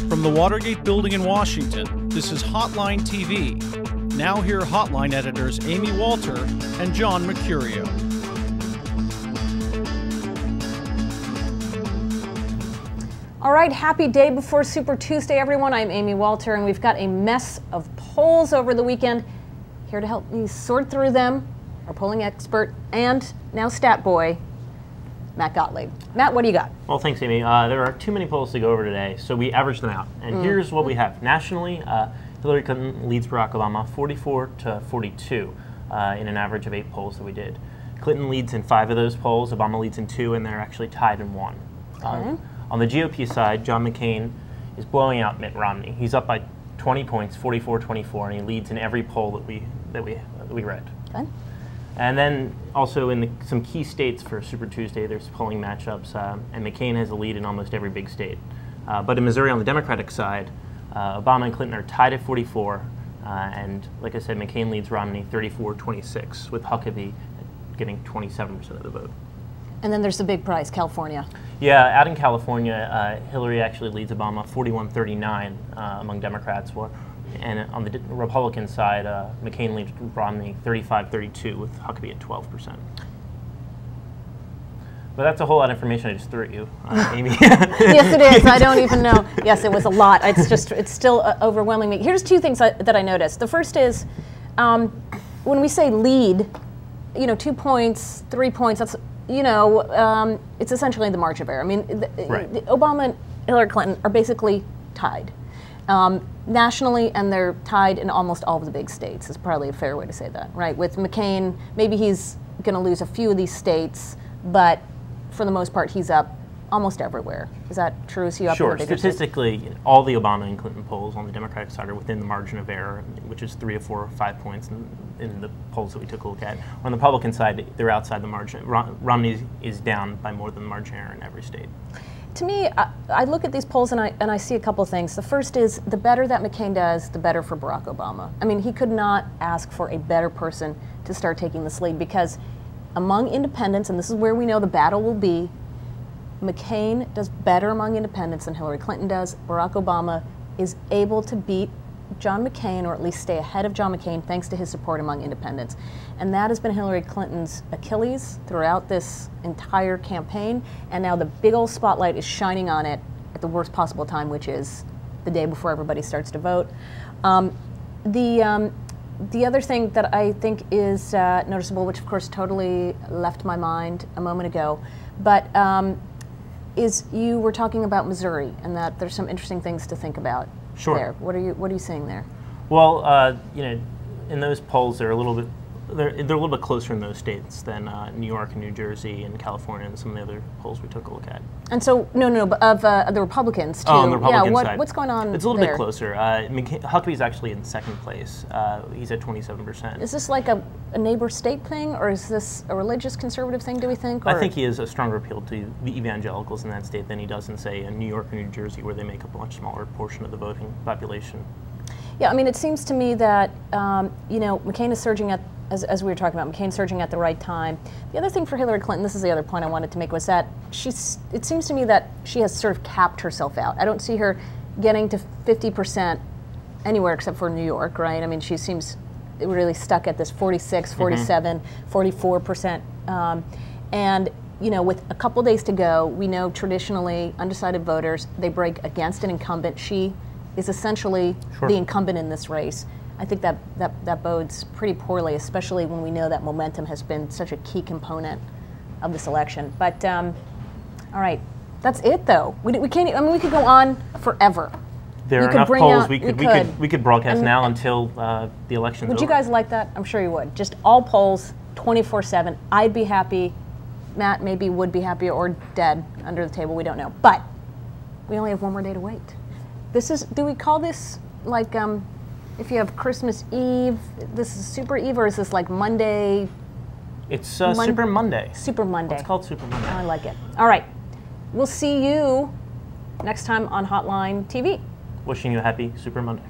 From the Watergate Building in Washington, this is Hotline TV. Now here are Hotline editors Amy Walter and John Mercurio. All right, happy day before Super Tuesday, everyone. I'm Amy Walter, and we've got a mess of polls over the weekend. Here to help me sort through them, our polling expert and now stat boy, Matt Gottlieb. Matt, what do you got? Well, thanks, Amy. There are too many polls to go over today, so we averaged them out. And here's what we have. Nationally, Hillary Clinton leads Barack Obama 44 to 42 in an average of 8 polls that we did. Clinton leads in 5 of those polls, Obama leads in 2, and they're actually tied in 1. Okay. On the GOP side, John McCain is blowing out Mitt Romney. He's up by 20 points, 44-24, and he leads in every poll that we read. Okay. And then also in some key states for Super Tuesday, there's polling matchups, and McCain has a lead in almost every big state. But in Missouri, on the Democratic side, Obama and Clinton are tied at 44, and like I said, McCain leads Romney 34-26, with Huckabee getting 27% of the vote. And then there's the big prize, California. Yeah, out in California, Hillary actually leads Obama 41-39 among Democrats, and on the Republican side, McCain leads Romney 35-32 with Huckabee at 12%. But that's a whole lot of information I just threw at you, Amy. Yes, it is. I don't even know. Yes, it was a lot. It's still overwhelming me. Here's 2 things that I noticed. The first is when we say lead, 2 points, 3 points, that's, it's essentially the margin of error. I mean, right. Obama and Hillary Clinton are basically tied nationally, and they're tied in almost all of the big states, is probably a fair way to say that, right? With McCain, maybe he's going to lose a few of these states, but for the most part, he's up almost everywhere. Is that true? Is he up? Sure. Statistically, all the Obama and Clinton polls on the Democratic side are within the margin of error, which is 3 or 4 or 5 points in the polls that we took a look at. On the Republican side, they're outside the margin. Romney is down by more than the margin of error in every state. To me, I look at these polls and I see a couple of things. The first is the better that McCain does, the better for Barack Obama. I mean, he could not ask for a better person to start taking this lead, because among independents, and this is where we know the battle will be, McCain does better among independents than Hillary Clinton does. Barack Obama is able to beat John McCain, or at least stay ahead of John McCain, thanks to his support among independents. And that has been Hillary Clinton's Achilles throughout this entire campaign, and now the big old spotlight is shining on it at the worst possible time, which is the day before everybody starts to vote. The other thing that I think is noticeable, which of course totally left my mind a moment ago, but is you were talking about Missouri, and that there's some interesting things to think about. Sure. There. What are you seeing there? Well, in those polls, they're a little bit closer in those states than New York and New Jersey and California and some of the other polls we took a look at. And so, but of the Republicans too. Oh, on the Republican side. What's going on? It's a little bit closer. Huckabee's actually in 2nd place. He's at 27%. Is this like a neighbor state thing, or is this a religious conservative thing, do we think? Or? I think he has a stronger appeal to the evangelicals in that state than he does in, say, in New York or New Jersey, where they make up a much smaller portion of the voting population. Yeah, I mean, it seems to me that, McCain is surging at, as we were talking about, McCain surging at the right time. The other thing for Hillary Clinton, this is the other point I wanted to make, was that it seems to me that she has sort of capped herself out. I don't see her getting to 50% anywhere except for New York, right? I mean, she seems really stuck at this 46, 47, 44%. And, with a couple days to go, we know traditionally undecided voters, they break against an incumbent. She is essentially the incumbent in this race. I think that bodes pretty poorly, especially when we know that momentum has been such a key component of this election. But all right, that's it though. We can't. I mean, we could go on forever. There are enough polls we could broadcast now until the election's over. Would you guys like that? I'm sure you would. Just all polls, 24/7. I'd be happy. Matt maybe would be happy, or dead under the table. We don't know. But we only have 1 more day to wait. This is. Do we call this like? If you have Christmas Eve, this is Super Eve, or is this like Monday? It's Super Monday. Super Monday. It's called Super Monday. I like it. All right. We'll see you next time on Hotline TV. Wishing you a happy Super Monday.